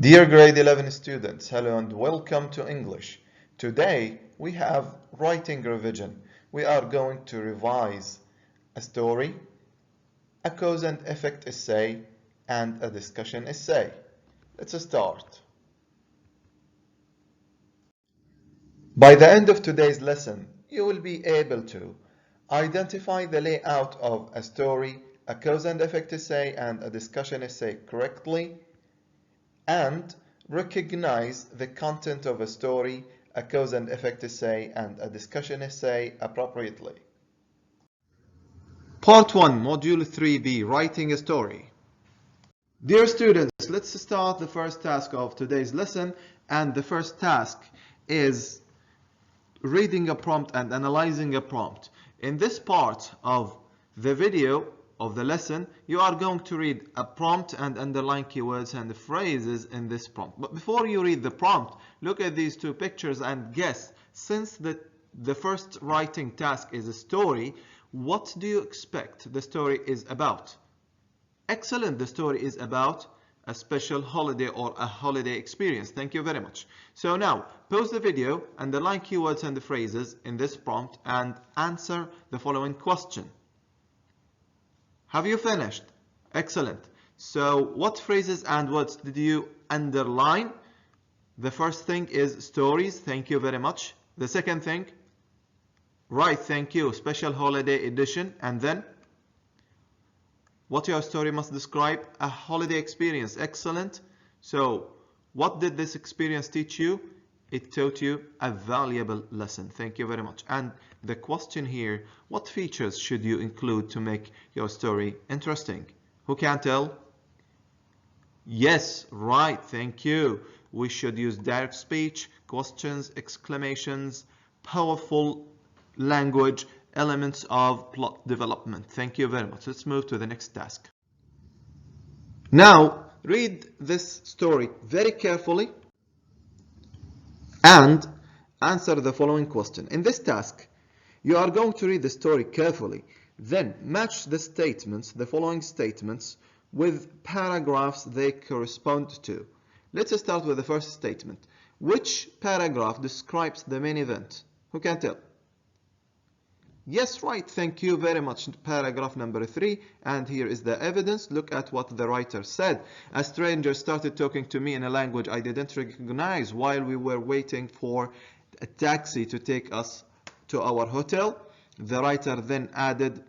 Dear grade 11 students, hello and welcome to English. Today we have writing revision. We are going to revise a story, a cause and effect essay, and a discussion essay. Let's start. By the end of today's lesson, you will be able to identify the layout of a story, a cause and effect essay, and a discussion essay correctly, and recognize the content of a story, a cause and effect essay, and a discussion essay appropriately. Part 1, Module 3B, Writing a Story. Dear students, let's start the first task of today's lesson, and the first task is reading a prompt and analyzing a prompt. In this part of the video of the lesson, you are going to read a prompt and underline keywords and phrases in this prompt. But before you read the prompt, look at these two pictures and guess, since the first writing task is a story, what do you expect the story is about? Excellent, the story is about a special holiday or a holiday experience. Thank you very much. So now, pause the video, underline keywords and the phrases in this prompt, and answer the following question. Have you finished? Excellent. So what phrases and words did you underline? The first thing is stories. Thank you very much. The second thing, right, thank you, special holiday edition. And then, what your story must describe? A holiday experience. Excellent. So what did this experience teach you? It taught you a valuable lesson. Thank you very much. And the question here, what features should you include to make your story interesting? Who can tell? Yes, right, thank you. We should use direct speech, questions, exclamations, powerful language, elements of plot development. Thank you very much. Let's move to the next task. Now, read this story very carefully and answer the following question. In this task, you are going to read the story carefully, then match the statements, the following statements, with paragraphs they correspond to. Let's start with the first statement. Which paragraph describes the main event? Who can tell? Yes, right, thank you very much. Paragraph number 3, and here is the evidence. Look at what the writer said. A stranger started talking to me in a language I didn't recognize while we were waiting for a taxi to take us to our hotel. The writer then added,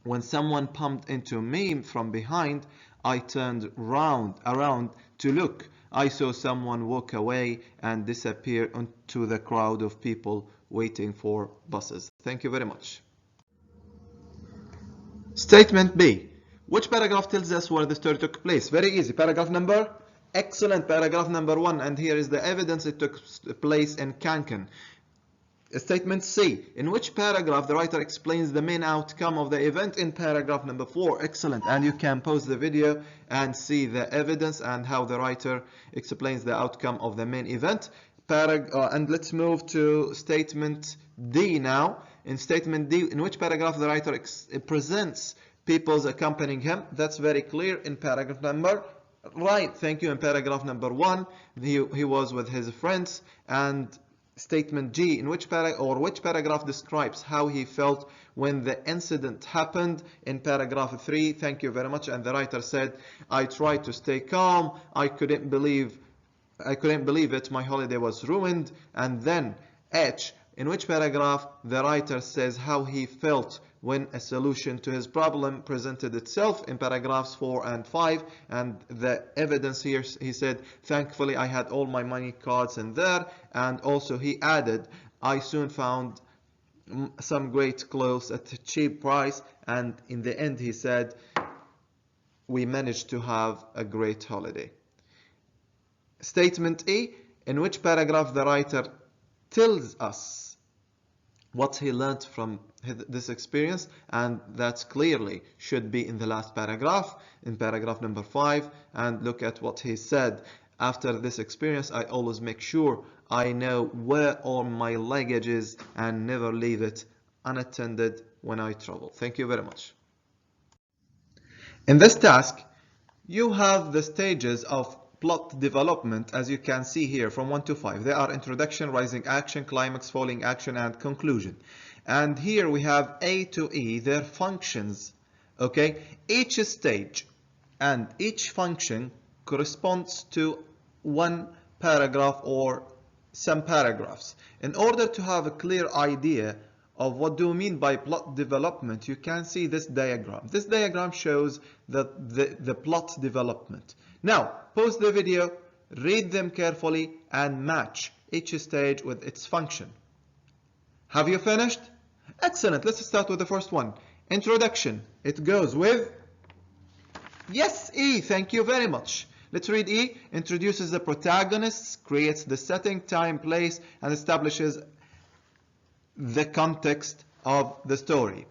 when someone bumped into me from behind, I turned around to look. I saw someone walk away and disappear into the crowd of people waiting for buses. Thank you very much. Statement B. Which paragraph tells us where the story took place? Very easy. Paragraph number? Excellent. Paragraph number 1. And here is the evidence it took place in Cancun. Statement C. In which paragraph the writer explains the main outcome of the event? In paragraph number 4. Excellent. And you can pause the video and see the evidence and how the writer explains the outcome of the main event. And let's move to statement D now. In statement D, in which paragraph the writer presents people's accompanying him? That's very clear in paragraph number. Right, thank you. In paragraph number 1, he was with his friends. And statement G, in which paragraph describes how he felt when the incident happened? In paragraph 3, thank you very much. And the writer said, I tried to stay calm. I couldn't believe it. My holiday was ruined. And then H, in which paragraph the writer says how he felt when a solution to his problem presented itself? In paragraphs 4 and 5. And the evidence here, he said, thankfully I had all my money cards in there. And also he added, I soon found some great clothes at a cheap price. And in the end he said, we managed to have a great holiday. Statement E, in which paragraph the writer tells us what he learned from this experience, and that clearly should be in the last paragraph, in paragraph number 5. And look at what he said. After this experience, I always make sure I know where all my luggage is and never leave it unattended when I travel. Thank you very much. In this task, you have the stages of plot development, as you can see here from 1 to 5. They are introduction, rising action, climax, falling action, and conclusion. And here we have A to E, their functions. Okay, each stage and each function corresponds to one paragraph or some paragraphs. In order to have a clear idea of what do we mean by plot development, you can see this diagram. This diagram shows the plot development. Now, pause the video, read them carefully, and match each stage with its function. Have you finished? Excellent. Let's start with the first one. Introduction. It goes with, yes, E. Thank you very much. Let's read E. Introduces the protagonists, creates the setting, time, place, and establishes the context of the story.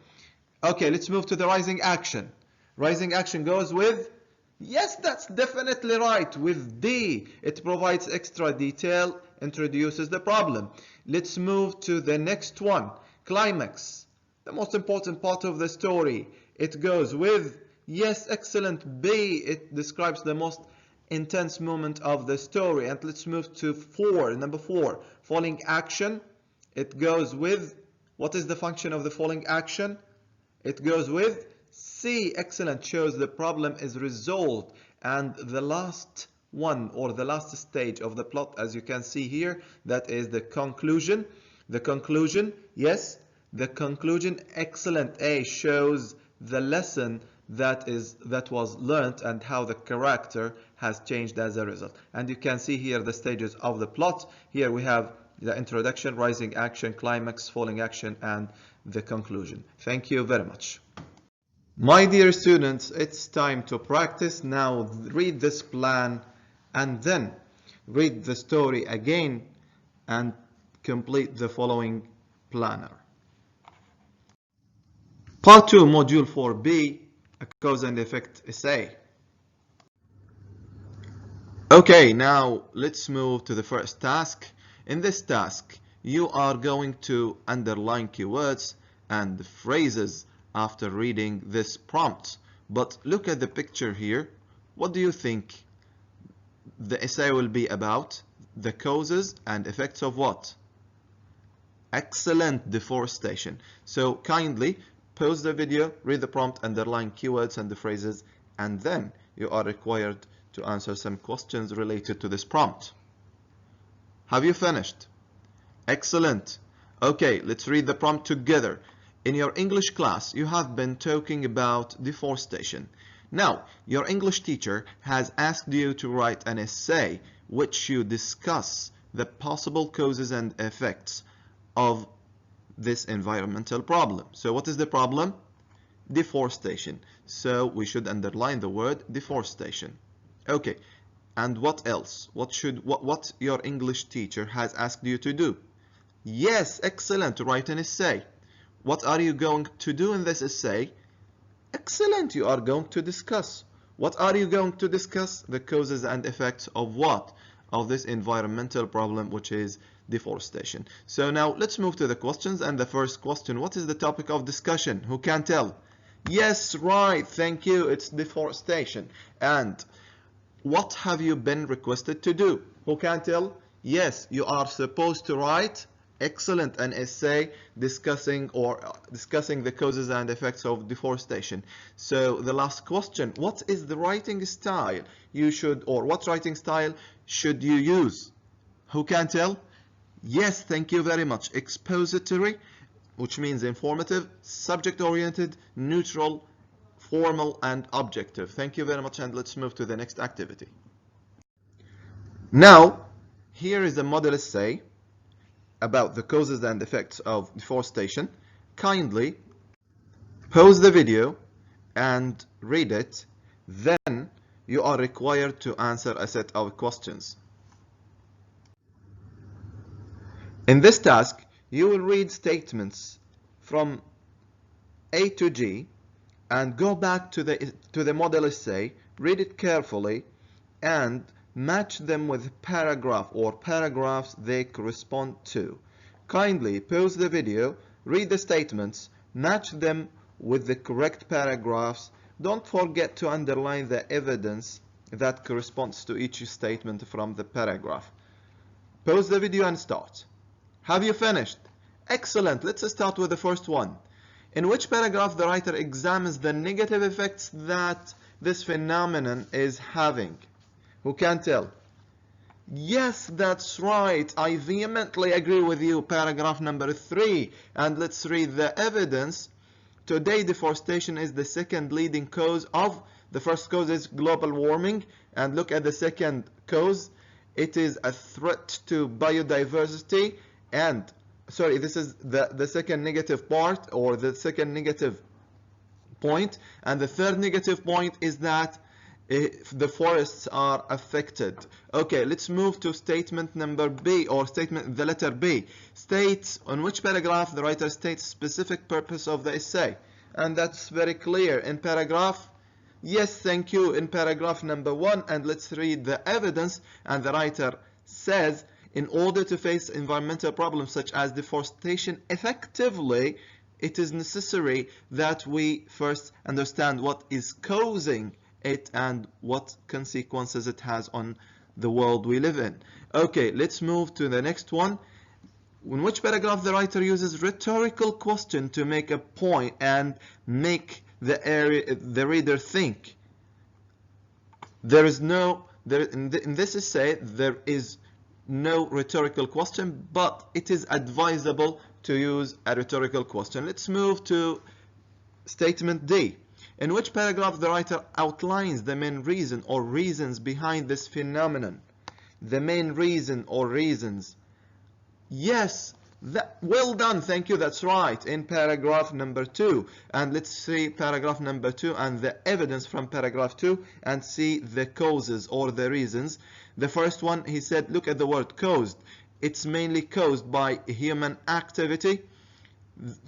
Okay, let's move to the rising action. Rising action goes with, yes, that's definitely right, with D. It provides extra detail, introduces the problem. Let's move to the next one. Climax, the most important part of the story. It goes with, yes, excellent, B. It describes the most intense moment of the story. And let's move to number 4, falling action. It goes with, what is the function of the falling action? It goes with C. Excellent, shows the problem is resolved. And the last one, or the last stage of the plot, as you can see here, that is the conclusion. The conclusion, yes, the conclusion, excellent, A, shows the lesson that was learned and how the character has changed as a result. And you can see here the stages of the plot. Here we have the introduction, rising action, climax, falling action, and the conclusion. Thank you very much. My dear students, it's time to practice. Now read this plan and then read the story again and complete the following planner. Part 2, Module 4B, a cause and effect essay. Okay, now let's move to the first task. In this task, you are going to underline keywords and phrases after reading this prompt. But look at the picture here. What do you think the essay will be about? The causes and effects of what? Excellent, deforestation. So kindly pause the video, read the prompt, underline keywords and the phrases, and then you are required to answer some questions related to this prompt. Have you finished? Excellent. Okay, let's read the prompt together. In your English class, you have been talking about deforestation. Now, your English teacher has asked you to write an essay which you discuss the possible causes and effects of this environmental problem. So what is the problem? Deforestation. So we should underline the word deforestation. Okay, and what else? What your English teacher has asked you to do? Yes, excellent, to write an essay. What are you going to do in this essay? Excellent, you are going to discuss. What are you going to discuss? The causes and effects of what? Of this environmental problem, which is deforestation. So now let's move to the questions. And the first question, what is the topic of discussion? Who can tell? Yes, right, thank you, it's deforestation. And what have you been requested to do? Who can tell? Yes, you are supposed to write, excellent, an essay discussing the causes and effects of deforestation. So the last question, what is the writing style what writing style should you use? Who can tell? Yes, thank you very much. Expository, which means informative, subject-oriented, neutral, formal, and objective. Thank you very much, and let's move to the next activity. Now, here is a model essay about the causes and effects of deforestation. Kindly pause the video and read it. Then you are required to answer a set of questions. In this task, you will read statements from A to G and go back to the model essay, read it carefully, and match them with paragraph or paragraphs they correspond to. Kindly pause the video, read the statements, match them with the correct paragraphs. Don't forget to underline the evidence that corresponds to each statement from the paragraph. Pause the video and start. Have you finished? Excellent. Let's start with the first one. In which paragraph the writer examines the negative effects that this phenomenon is having? Who can tell? Yes, that's right. I vehemently agree with you. Paragraph number 3. And let's read the evidence. Today, deforestation is the second leading cause of, the first cause is global warming. And look at the second cause. It is a threat to biodiversity. And, sorry, this is the second negative part, or the second negative point. And the third negative point is that the forests are affected. Okay, let's move to statement number B, or the letter B. States on which paragraph the writer states specific purpose of the essay. And that's very clear in paragraph. Yes, thank you, in paragraph number 1. And let's read the evidence. And the writer says, in order to face environmental problems such as deforestation effectively, it is necessary that we first understand what is causing it and what consequences it has on the world we live in. Okay, let's move to the next one. In which paragraph the writer uses rhetorical question to make a point and make the reader think? There is no, in this essay, there is no rhetorical question, but it is advisable to use a rhetorical question. Let's move to statement D. In which paragraph the writer outlines the main reason or reasons behind this phenomenon? The main reason or reasons. Yes, well done, thank you, that's right, in paragraph number 2. And let's see paragraph number 2 and the evidence from paragraph 2 and see the causes or the reasons. The first one, he said, look at the word caused. It's mainly caused by human activity.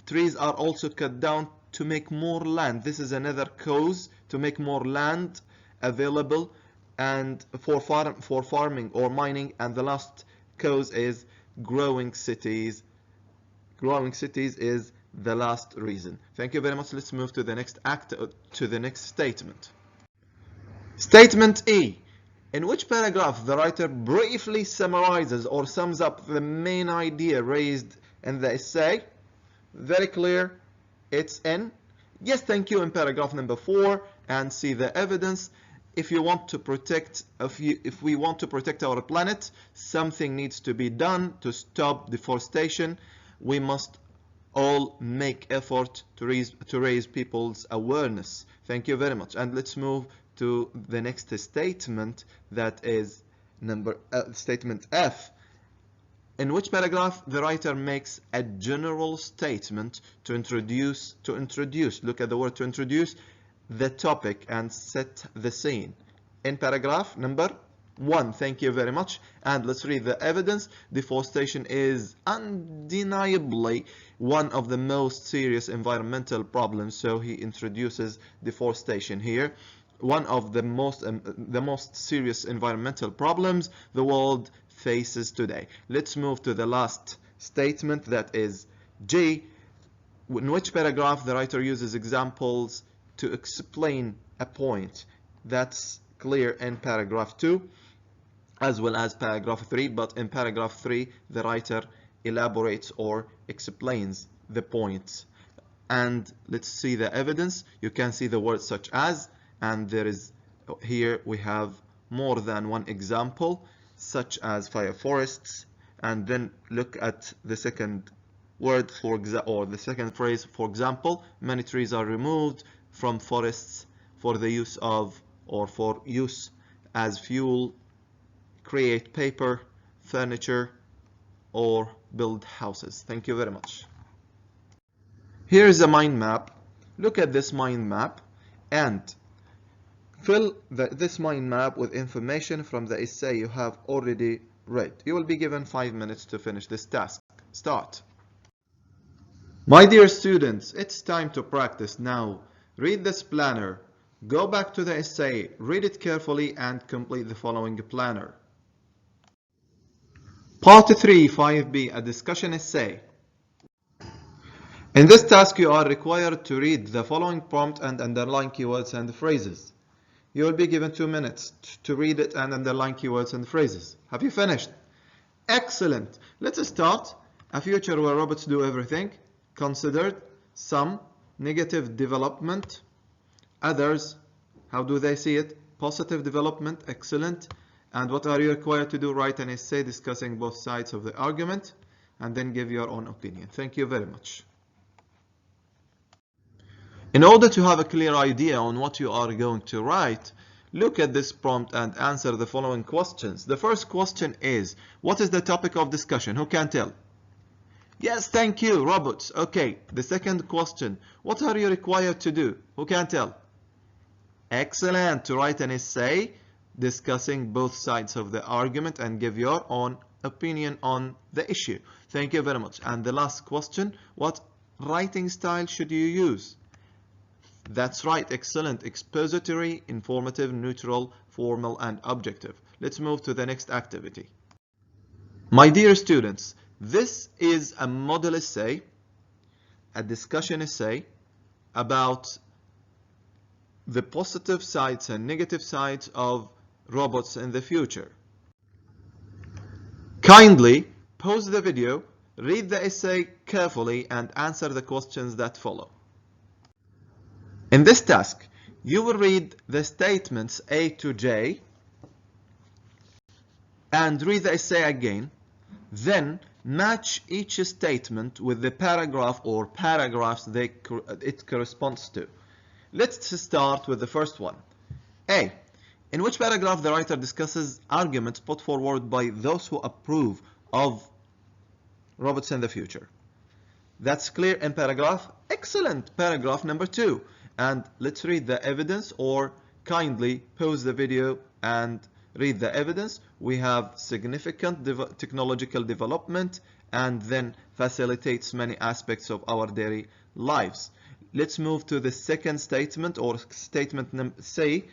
Trees are also cut down to make more land. This is another cause, to make more land available and for farming or mining. And the last cause is growing cities. Growing cities is the last reason. Thank you very much. Let's move to the next statement. Statement E. In which paragraph the writer briefly summarizes or sums up the main idea raised in the essay? Very clear. It's in, yes, thank you, in paragraph number 4, and see the evidence. If we want to protect our planet, something needs to be done to stop deforestation. We must all make effort to raise people's awareness. Thank you very much. And let's move to the next statement, that is statement F. In which paragraph the writer makes a general statement to introduce, look at the word to introduce, the topic and set the scene. In paragraph number 1, thank you very much. And let's read the evidence. Deforestation is undeniably one of the most serious environmental problems. So he introduces deforestation here. One of the most serious environmental problems the world faces today. Let's move to the last statement, that is G. In which paragraph the writer uses examples to explain a point? That's clear in paragraph 2 as well as paragraph 3, but in paragraph 3 the writer elaborates or explains the points. And let's see the evidence. You can see the words such as, and there is here we have more than one example, such as fire forests. And then look at the second word or the second phrase. For example, many trees are removed from forests for the use of or for use as fuel, create paper, furniture, or build houses. Thank you very much. Here is a mind map. Look at this mind map and fill this mind map with information from the essay you have already read. You will be given 5 minutes to finish this task. Start. My dear students, it's time to practice now. Read this planner. Go back to the essay, read it carefully, and complete the following planner. Part 3, 5B, a discussion essay. In this task, you are required to read the following prompt and underline keywords and phrases. You will be given 2 minutes to read it and underline keywords and phrases. Have you finished? Excellent. Let's start. A future where robots do everything. Considered. Some. Negative development. Others. How do they see it? Positive development. Excellent. And what are you required to do? Write an essay discussing both sides of the argument and then give your own opinion. Thank you very much. In order to have a clear idea on what you are going to write, look at this prompt and answer the following questions. The first question is, what is the topic of discussion? Who can tell? Yes, thank you, robots. Okay. The second question, what are you required to do? Who can tell? Excellent. To write an essay discussing both sides of the argument and give your own opinion on the issue. Thank you very much. And the last question, what writing style should you use? That's right. Excellent. Expository, informative, neutral, formal, and objective. Let's move to the next activity. My dear students, this is a model essay, a discussion essay about the positive sides and negative sides of robots in the future. Kindly pause the video, read the essay carefully, and answer the questions that follow. In this task, you will read the statements A to J and read the essay again. Then match each statement with the paragraph or paragraphs it corresponds to. Let's start with the first one. A. In which paragraph the writer discusses arguments put forward by those who approve of robots in the future? That's clear in paragraph. Excellent. Paragraph number 2. And let's read the evidence, or kindly pause the video and read the evidence. We have significant technological development and then facilitates many aspects of our daily lives. Let's move to the second statement, or statement C,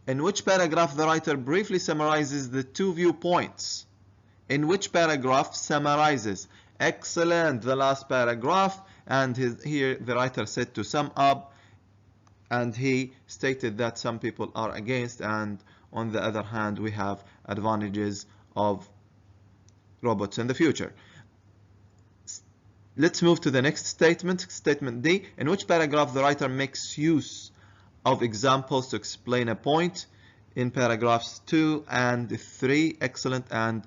in which paragraph the writer briefly summarizes the two viewpoints. In which paragraph summarizes? Excellent. The last paragraph. And here the writer said to sum up, and he stated that some people are against, and on the other hand we have advantages of robots in the future. Let's move to the next statement, statement D, in which paragraph the writer makes use of examples to explain a point. In paragraphs 2 and 3. Excellent. And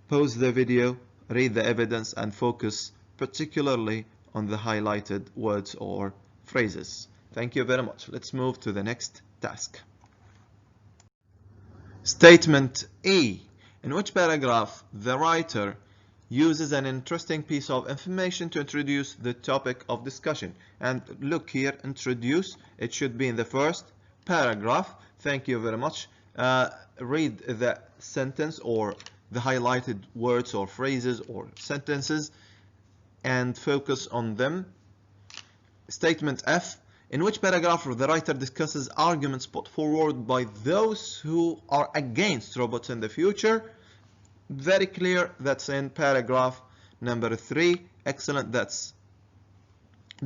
pause the video, read the evidence, and focus particularly on the highlighted words or phrases. Thank you very much. Let's move to the next task. Statement E. In which paragraph the writer uses an interesting piece of information to introduce the topic of discussion? And look here, introduce. It should be in the first paragraph. Thank you very much. Read the sentence or the highlighted words or phrases or sentences and focus on them. Statement F. In which paragraph the writer discusses arguments put forward by those who are against robots in the future? Very clear. That's in paragraph number 3. Excellent. That's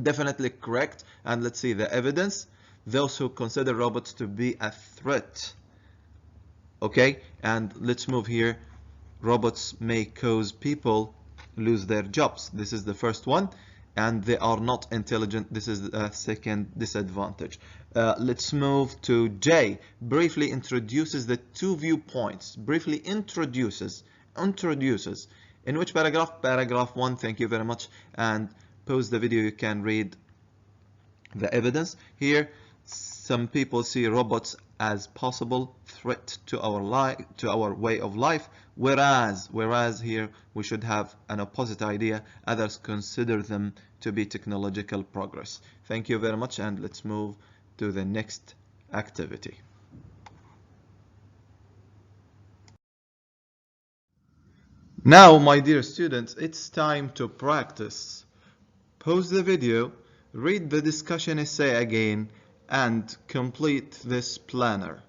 definitely correct. And let's see the evidence. Those who consider robots to be a threat. Okay. And let's move here. Robots may cause people lose their jobs. This is the first one. And they are not intelligent. This is a second disadvantage. Let's move to J. Briefly introduces the two viewpoints. Briefly introduces. In which paragraph? Paragraph 1. Thank you very much. And pause the video. You can read the evidence. Here, some people see robots as possible threat to our way of life, whereas here we should have an opposite idea. Others consider them to be technological progress. Thank you very much, and let's move to the next activity. Now, my dear students, it's time to practice. Pause the video, read the discussion essay again, and complete this planner.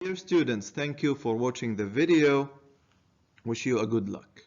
Dear students, thank you for watching the video. Wish you a good luck.